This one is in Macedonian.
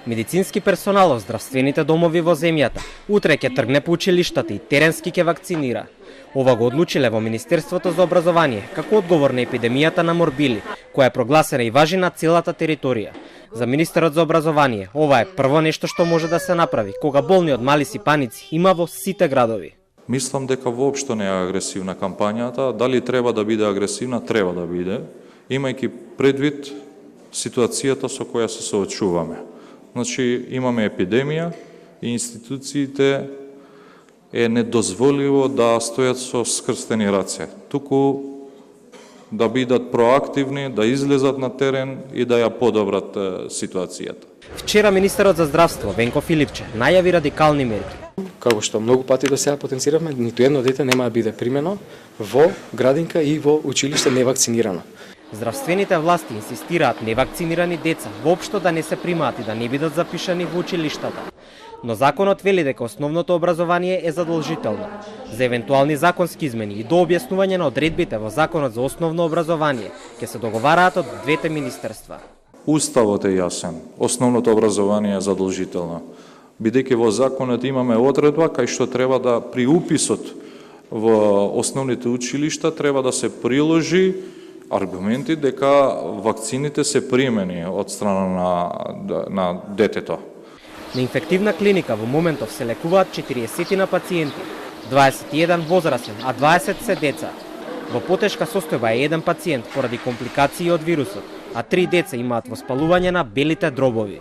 Медицински персонал од здравствените домови во земјата утре ќе тргне по училиштата и теренски ќе вакцинира. Ова го одлучиле во Министерството за образование како одговор на епидемијата на морбили, која е прогласена и важи на целата територија. За министерот за образование, ова е прво нешто што може да се направи кога болни од мали сипаници има во сите градови. Мислам дека воопшто не е агресивна кампањата. Дали треба да биде агресивна? Треба да биде, имајќи предвид ситуацијата со која се соочуваме. Значи, имаме епидемија и институциите е недозволиво да стојат со скрстени раце. Туку да бидат проактивни, да излезат на терен и да ја подобрат ситуацијата. Вчера министерот за здравство Венко Филипче најави радикални мерки. Како што многу пати до сега потенцираме, ниту едно дете нема да биде примено во градинка и во училиште невакцинирано. Здравствените власти инсистираат невакцинирани деца воопшто да не се примаат и да не бидат запишани во училиштата. Но законот вели дека основното образование е задолжително. За евентуални законски измени и до објаснување на одредбите во Законот за основно образование ќе се договараат од двете министерства. Уставот е јасен. Основното образование е задолжително. Бидејќи во законот имаме одредба кај што треба да при уписот во основните училишта треба да се приложи аргументи дека вакцините се примени од страна на детето. На инфективна клиника во моментов се лекуваат 40 на пациенти, 21 возрастен, а 20 се деца. Во потешка состојба е еден пациент поради компликации од вирусот, а 3 деца имаат воспалување на белите дробови.